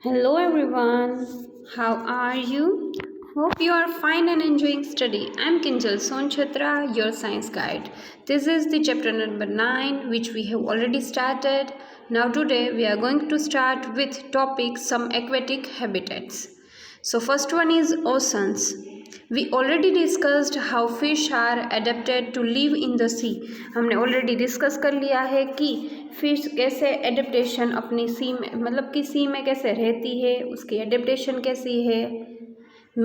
Hello everyone, how are you? Hope you are fine and enjoying study. I'm Kinjal Sonchatra, your science guide. This is the chapter number 9 which we have already started. Now today we are going to start with topic some aquatic habitats. So first one is oceans. We already discussed how fish are adapted to live in the sea. हमने already discuss कर लिया है कि fish कैसे adaptation अपनी सी में मतलब कि सी में कैसे रहती है, उसकी एडेप्टेशन कैसी है.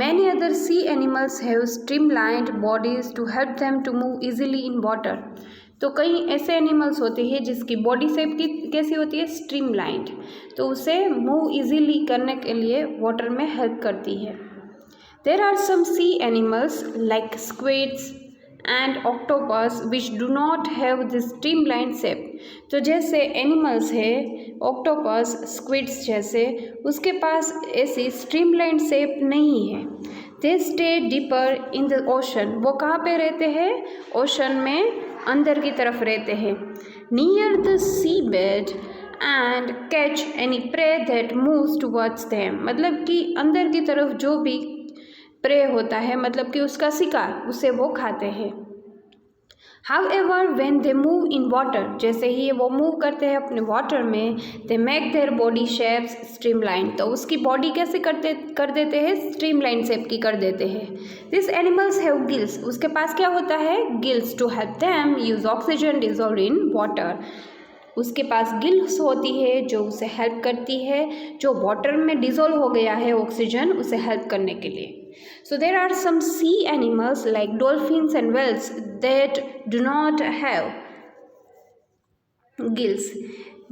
Many other sea animals have streamlined bodies to help them to move easily in water. तो कई ऐसे एनिमल्स होते हैं जिसकी बॉडी शेप की कैसी होती है, स्ट्रीमलाइंड, तो उसे मूव इजीली करने के लिए वाटर में हेल्प करती है. There are some sea animals like squids and octopus which do not have this streamlined shape. तो जैसे एनिमल्स है ऑक्टोपस, स्क्विड्स जैसे, उसके पास ऐसी स्ट्रीमलाइंड शेप नहीं है. They stay deeper in the ocean. वो कहाँ पे रहते हैं, ओशन में अंदर की तरफ रहते हैं. Near the seabed and catch any prey that moves towards them. मतलब कि अंदर की तरफ जो भी प्रे होता है, मतलब कि उसका शिकार, उसे वो खाते हैं. However, when they move in water, जैसे ही वो मूव करते हैं अपने वाटर में, they make their body shapes streamlined. तो उसकी बॉडी कैसे कर देते हैं, स्ट्रीमलाइन शेप की कर देते हैं. These animals have gills. उसके पास क्या होता है, gills to help them use oxygen dissolved in water. उसके पास गिल्स होती है जो उसे हेल्प करती है, जो वाटर में डिज़ोल्व हो गया है ऑक्सीजन, उसे हेल्प करने के लिए. So there are some sea animals like dolphins and whales that do not have gills.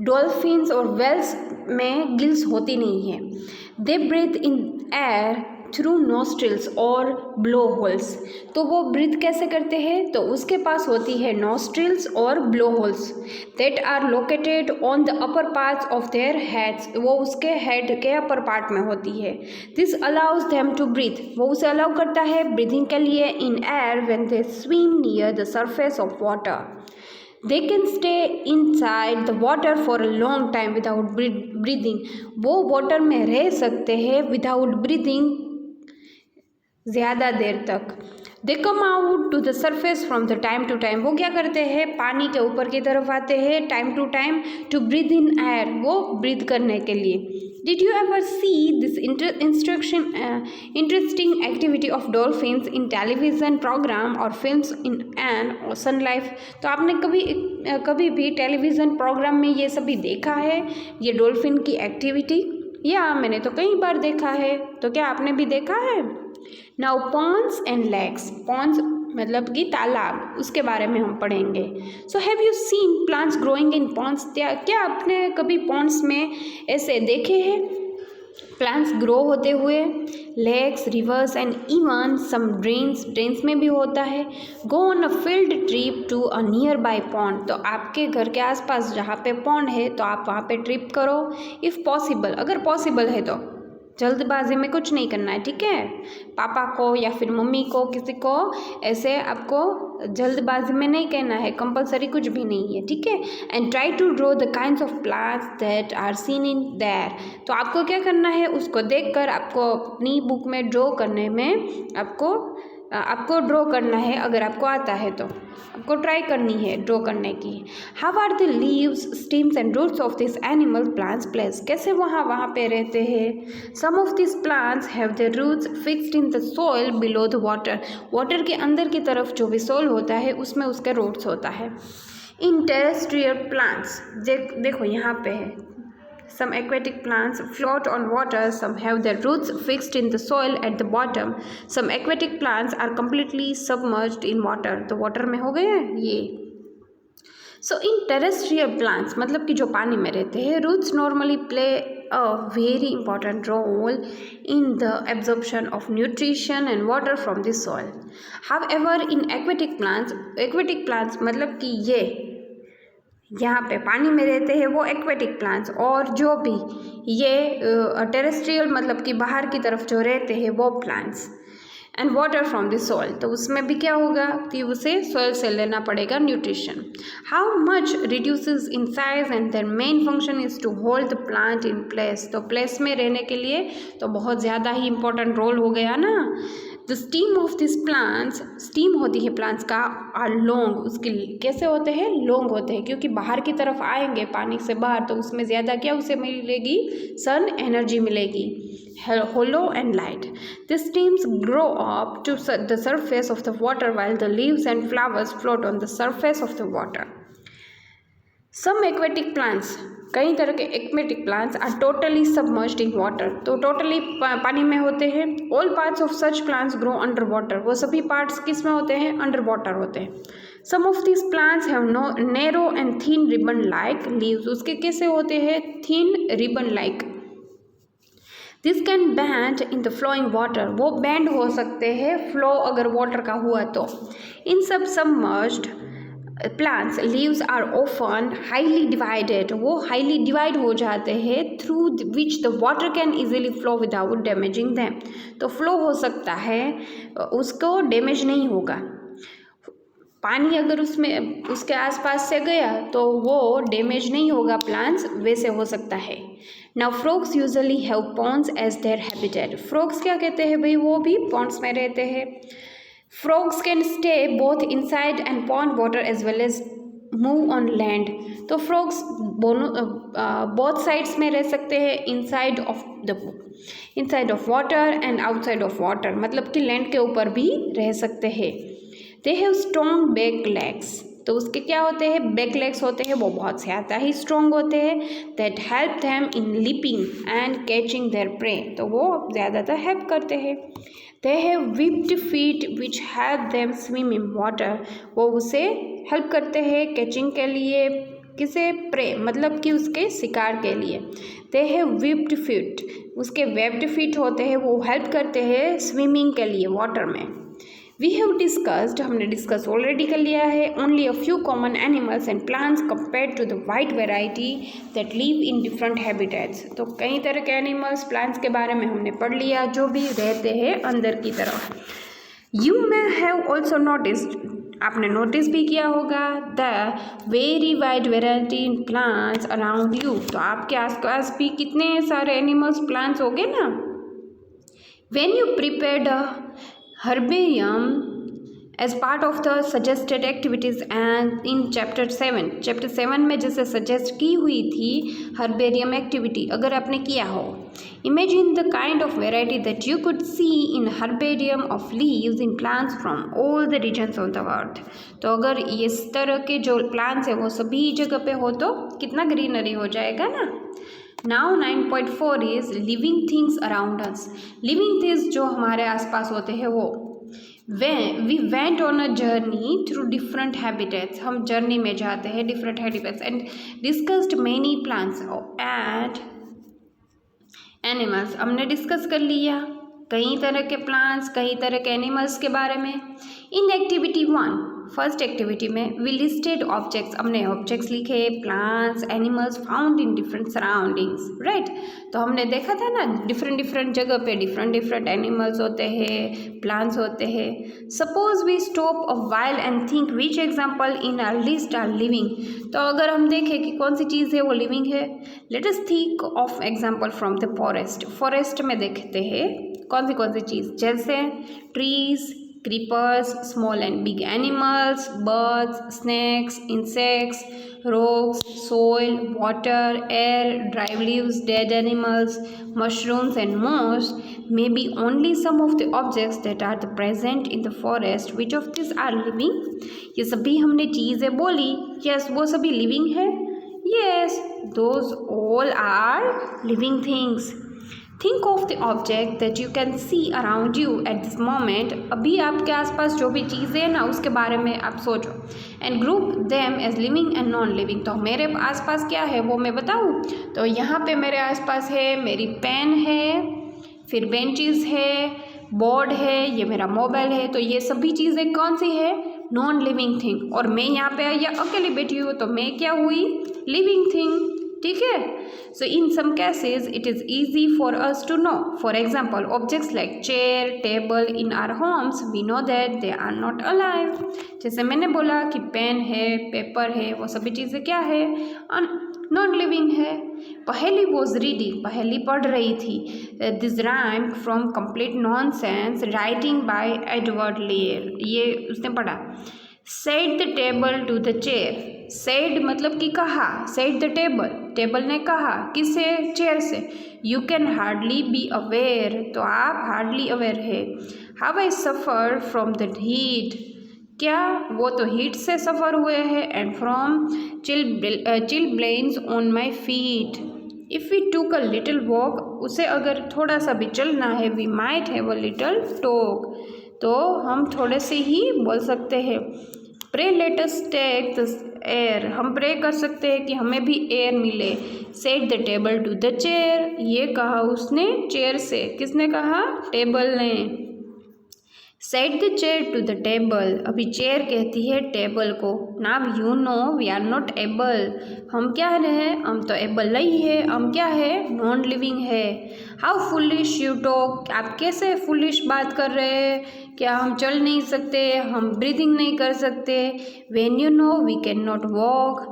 Dolphins और वेल्स में गिल्स होती नहीं है. They breathe in air through nostrils और ब्लो होल्स. तो वो ब्रीथ कैसे करते हैं, तो उसके पास होती है नोस्ट्रिल्स और blow holes that are located on the upper parts of their heads. वो उसके हेड के अपर पार्ट में होती है. This allows them to breathe. वो उसे अलाउ करता है ब्रीथिंग के लिए in air when they swim near the surface of water. They can stay inside the water for a long time without breathing. वो वाटर में रह सकते हैं विदाउट ब्रीदिंग ज़्यादा देर तक. They come out to the surface from the time to time. वो क्या करते हैं, पानी के ऊपर की तरफ आते हैं time to time to breathe in air, वो ब्रीथ करने के लिए. Did you ever see this interesting activity of dolphins in television program और films in an ocean life. तो आपने कभी भी टेलीविज़न प्रोग्राम में ये सभी देखा है, ये डॉल्फिन की एक्टिविटी? या मैंने तो कई बार देखा है. तो क्या आपने भी देखा है? Now ponds and lakes. Ponds मतलब कि तालाब, उसके बारे में हम पढ़ेंगे. So have you seen plants growing in ponds. क्या आपने कभी पॉन्ड्स में ऐसे देखे हैं प्लांट्स ग्रो होते हुए? Lakes, rivers and even some drains में भी होता है. Go on a field trip to a nearby pond. तो आपके घर के आसपास जहाँ पे पॉन्ड है तो आप वहाँ पे ट्रिप करो इफ़ पॉसिबल. अगर पॉसिबल है तो जल्दबाजी में कुछ नहीं करना है, ठीक है. पापा को या फिर मम्मी को, किसी को ऐसे आपको जल्दबाजी में नहीं कहना है, कंपलसरी कुछ भी नहीं है, ठीक है. And try to draw the kinds of plants that are seen in there. तो आपको क्या करना है, उसको देखकर आपको अपनी बुक में ड्रॉ करने में आपको ड्रॉ करना है. अगर आपको आता है तो आपको ट्राई करनी है ड्रॉ करने की. How are the leaves, stems and roots of this animal plants place. कैसे वहाँ पे रहते हैं. Some of this plants have their roots fixed in the soil below the water. Water के अंदर की तरफ जो भी सॉइल होता है उसमें उसके रूट्स होता है. इन टेरेस्ट्रियल प्लांट्स देखो यहाँ पे है. Some aquatic plants float on water, some have their roots fixed in the soil at the bottom. Some aquatic plants are completely submerged in water. तो water में हो गए ये. So in terrestrial plants मतलब कि जो पानी में रहते हैं, roots normally play a very important role in the absorption of nutrition and water from the soil. However, in aquatic plants मतलब कि ये यहाँ पे पानी में रहते हैं वो एक्वेटिक प्लांट्स, और जो भी ये टेरेस्ट्रियल मतलब कि बाहर की तरफ जो रहते हैं वो plants. And water from the soil, तो उसमें भी क्या होगा कि उसे सॉइल से लेना पड़ेगा nutrition. How much reduces in size and their main function is to hold the plant in place, तो प्लेस में रहने के लिए तो बहुत ज़्यादा ही इंपॉर्टेंट रोल हो गया ना। The steam of this plants, steam होती है प्लांट्स का, आर लॉन्ग, उसके कैसे होते हैं, लॉन्ग होते हैं, क्योंकि बाहर की तरफ आएंगे पानी से बाहर तो उसमें ज़्यादा क्या उसे मिलेगी, सन एनर्जी मिलेगी, hollow and light. The stems grow up to the surface of the water while the leaves and flowers float on the surface of the water. Some aquatic plants, कई तरह के aquatic plants are totally submerged in water, तो totally पानी में होते हैं। All parts of such plants grow under water, वो सभी पार्ट्स किस में होते हैं, अंडर वाटर होते हैं। Some of this plants have narrow and thin ribbon like leaves, उसके कैसे होते हैं, thin ribbon like. This can bend in the flowing water, वो बैंड हो सकते हैं फ्लो अगर वाटर का हुआ तो। इन सब submerged plants leaves are often highly divided, वो हाईली डिवाइड हो जाते हैं, through which the water can easily flow without damaging them, तो फ्लो हो सकता है, उसको डैमेज नहीं होगा। पानी अगर उसमें उसके आसपास से गया तो वो डैमेज नहीं होगा, प्लांट्स वैसे हो सकता है। Now frogs usually have ponds as their habitat, frogs क्या कहते हैं भाई, वो भी पॉन्ड्स में रहते हैं। Frogs can stay both inside and pond water as well as move on land, तो फ्रॉग्स बोथ साइड्स में रह सकते हैं, inside of water and outside of water, मतलब कि लैंड के ऊपर भी रह सकते हैं। They have strong back legs, तो उसके क्या होते हैं, बैक लेग्स होते हैं, वो बहुत ज़्यादा ही स्ट्रॉन्ग होते हैं। That help them in leaping and catching there pray, तो वो ज़्यादातर हेल्प करते हैं। They have whipped feet which help them swim in water, वो उसे हेल्प करते हैं कैचिंग के लिए, किसे, प्रे मतलब कि उसके शिकार के लिए। दे हैव विप्ड फीट, उसके वेब्ड फीट होते हैं, वो हेल्प करते हैं स्विमिंग के लिए वाटर में। वी हैव डिस्कस्ड, हमने डिस्कस ऑलरेडी कर लिया है, only a few common animals and plants compared to the wide variety that live in different habitats, तो कई तरह के एनिमल्स प्लांट्स के बारे में हमने पढ़ लिया जो भी रहते हैं अंदर की तरफ। You may have also noticed, आपने नोटिस भी किया होगा, the very wide variety in plants around you, तो आपके आसपास भी कितने सारे एनिमल्स प्लांट्स हो गए ना। When you prepared herbarium as part of the suggested activities and in chapter 7 में जैसे सजेस्ट की हुई थी हर्बेरियम एक्टिविटी, अगर आपने किया हो, imagine the kind of variety that you could see in herbarium of leaves in plants from all the regions of the world, तो अगर इस तरह के जो प्लांट्स है वो सभी जगह पे हो तो कितना ग्रीनरी हो जाएगा ना। Now 9.4 is living things around us. Living things जो हमारे आसपास होते हैं वो। We went on a journey through different habitats. हम जर्नी में जाते हैं different habitats and discussed many plants and animals. हमने डिस्कस कर लिया कई तरह के प्लांट्स, कई तरह के एनिमल्स के बारे में। इन एक्टिविटी 1, फर्स्ट एक्टिविटी में वी लिस्टेड ऑब्जेक्ट्स, हमने ऑब्जेक्ट्स लिखे, plants animals found in different surroundings, right. तो हमने देखा था ना डिफरेंट जगह पे डिफरेंट एनिमल्स होते हैं, प्लांट्स होते हैं। Suppose we stop a while and think which example in our list are living, तो अगर हम देखें कि कौन सी चीज़ है वो लिविंग है, let us think of example from the forest में देखते हैं कौन सी चीज़, जैसे trees, creepers, small and big animals, birds, snakes, insects, rocks, soil, water, air, dry leaves, dead animals, mushrooms and moss may be only some of the objects that are present in the forest. Which of these are living? ये सभी हमने चीज़ें बोली, yes वो सभी living है, yes those all are living things. Think of the object that you can see around you at this moment. अभी आपके आसपास जो भी चीज़ें हैं ना उसके बारे में आप सोचो। And group them as living and non-living. तो मेरे आसपास क्या है वो मैं बताऊँ, तो यहाँ पे मेरे आसपास है मेरी पेन है, फिर बेंचेस है, बोर्ड है, ये मेरा मोबाइल है, तो ये सभी चीज़ें कौन सी है, नॉन लिविंग थिंग। और मैं यहाँ पे या अकेले बैठी हूँ तो मैं क्या हुई, लिविंग थिंग। ठीक है. So in some cases it is easy for us to know. For example, objects like chair, table in our homes, we know that they are not alive. जैसे मैंने बोला कि पेन है, पेपर है, वो सभी चीज़ें क्या है, नॉन लिविंग है. पहेली वॉज रीडिंग, पहेली पढ़ रही थी. This rhyme from complete nonsense, writing by Edward Lear, ये उसने पढ़ा. Set the table to the chair, said मतलब कि कहा, सेट द टेबल, टेबल ने कहा, किससे, चेयर से. You can hardly be aware, तो आप हार्डली अवेयर है. How I suffer from the heat, क्या वो तो हीट से सफ़र हुए हैं. And from chilblains on my feet. If we took a little walk, उसे अगर थोड़ा सा भी चलना है, we might have a little talk, तो हम थोड़े से ही बोल सकते हैं. Pray let us take the air, हम प्रे कर सकते हैं कि हमें भी एयर मिले. Set the table to the chair, ये कहा उसने चेयर से. किसने कहा, टेबल ने. Set the chair to the table, अभी चेयर कहती है टेबल को. Now you know we are not able, हम क्या है, हम तो एबल नहीं है, हम क्या है, नॉन लिविंग है. हाउ फुलिश यू टॉक, आप कैसे फुलिश बात कर रहे हैं, क्या हम चल नहीं सकते, हम ब्रीदिंग नहीं कर सकते. When you know we cannot walk,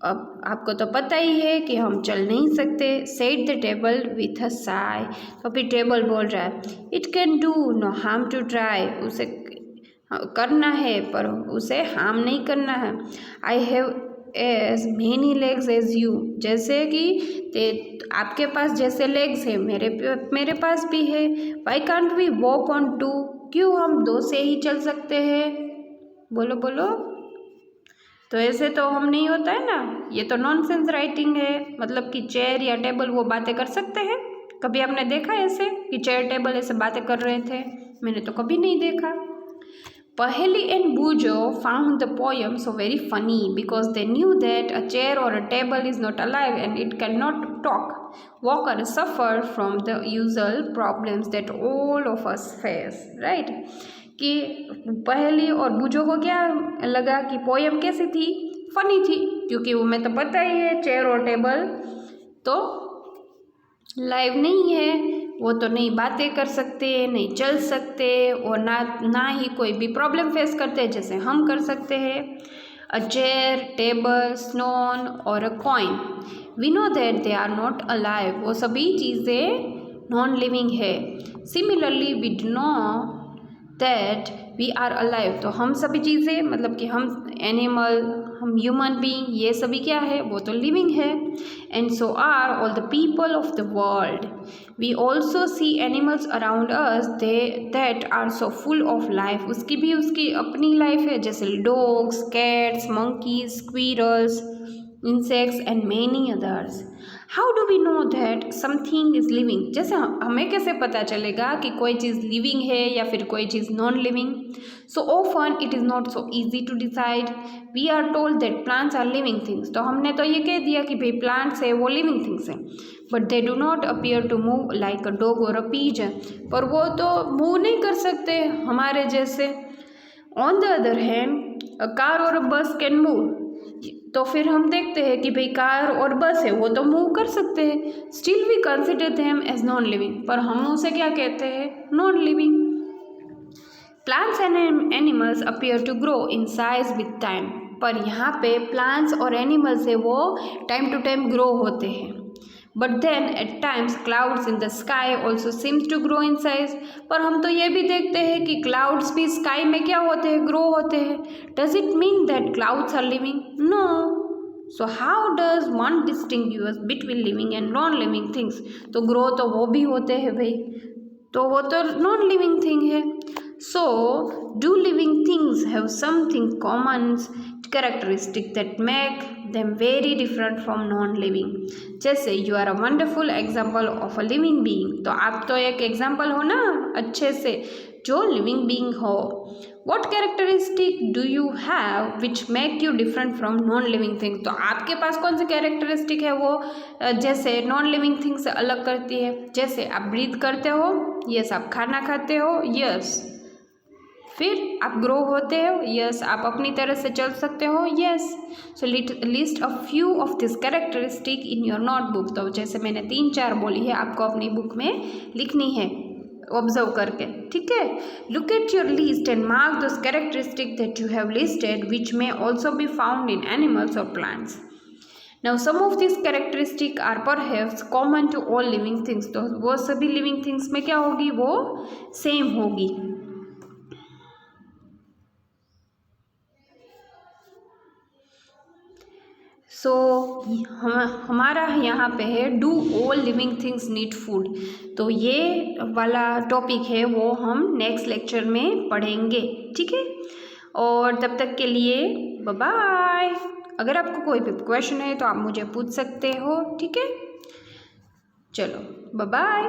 अब आपको तो पता ही है कि हम चल नहीं सकते. Set the table with a sigh, तो फिर टेबल बोल रहा है. It can do no harm to try, उसे करना है पर उसे हार्म नहीं करना है. I have as many legs as you, जैसे कि आपके पास जैसे लेग्स है मेरे पास भी है. Why can't we walk on two, क्यों हम दो से ही चल सकते हैं. बोलो बोलो, तो ऐसे तो हम नहीं होता है ना, ये तो नॉनसेंस राइटिंग है. मतलब कि चेयर या टेबल वो बातें कर सकते हैं. कभी आपने देखा ऐसे कि चेयर टेबल ऐसे बातें कर रहे थे, मैंने तो कभी नहीं देखा. Paheli and Boojho found the poem so very funny because they knew that a chair और a table is not alive and it can not talk, walk और suffer from the usual problems that all of us face. Right, कि पहेली और बूजो को क्या लगा कि poem कैसी थी, फनी थी, क्योंकि वो मैं तो पता ही है चेयर और टेबल तो लाइव नहीं है, वो तो नहीं बातें कर सकते, नहीं चल सकते और ना ही कोई भी प्रॉब्लम फेस करते जैसे हम कर सकते हैं. अ चेयर, टेबल, स्टोन और a coin, we know that they are not alive, वो सभी चीज़ें नॉन लिविंग है. Similarly we do know that we are alive, तो हम सभी चीज़ें मतलब कि हम एनिमल, हम ह्यूमन बीइंग, ये सभी क्या है, वो तो लिविंग है. And so are all the people of the world. We also see animals around us that are so full of life, उसकी भी उसकी अपनी लाइफ है, जैसे dogs, cats, monkeys, squirrels, insects and many others. How do we know that something is living, जैसे हमें कैसे पता चलेगा कि कोई चीज़ लिविंग है या फिर कोई चीज़ non living. So often it is not so easy to decide. We are told that plants are living things, तो हमने तो ये कह दिया कि भाई प्लांट्स है वो लिविंग थिंग्स हैं, but they do not appear to move like a dog और अ पिजन, पर वो तो मूव नहीं कर सकते हमारे जैसे. On the other hand a car और अ बस कैन मूव, तो फिर हम देखते हैं कि भाई कार और बस है वो तो मूव कर सकते हैं. Still we consider them as non living, पर हम उसे क्या कहते हैं, non living. Plants and animals appear to grow in size with time, पर यहाँ पे प्लांट्स और एनिमल्स है वो टाइम टू टाइम ग्रो होते हैं. But then at times clouds in the sky also seems to grow in size, पर हम तो ये भी देखते हैं कि क्लाउड्स भी स्काई में क्या होते हैं, ग्रो होते हैं. Does it mean that clouds are living, no. So how does one distinguish between living and non living things, तो ग्रो तो वो भी होते हैं भाई, तो वो तो नॉन लिविंग थिंग है. So do living things have something common characteristic that make them very different from non-living. जैसे you are a wonderful example of a living being, तो आप तो एक एग्जाम्पल हो ना अच्छे से जो लिविंग बीइंग हो. What characteristic do you have which make you different from non-living things, तो आपके पास कौन से कैरेक्टरिस्टिक है वो जैसे नॉन लिविंग थिंग से अलग करती है. जैसे आप ब्रीथ करते हो, यस, आप खाना खाते हो, यस, फिर आप ग्रो होते हो, यस, आप अपनी तरह से चल सकते हो, yes. So list a few of this characteristic in your notebook. तो जैसे मैंने 3-4 बोली है, आपको अपनी बुक में लिखनी है ऑब्जर्व करके, ठीक है। Look at your list and mark those characteristic that you have listed which may also be found in animals और plants. Now some of this characteristic are perhaps common to all living things. तो वो सभी living things में क्या होगी, वो same होगी। सो हमारा यहाँ पे है do all living things need food. तो ये वाला टॉपिक है वो हम नेक्स्ट लेक्चर में पढ़ेंगे, ठीक है। और तब तक के लिए बाय बाय। अगर आपको कोई भी क्वेश्चन है तो आप मुझे पूछ सकते हो, ठीक है। चलो बाय बाय।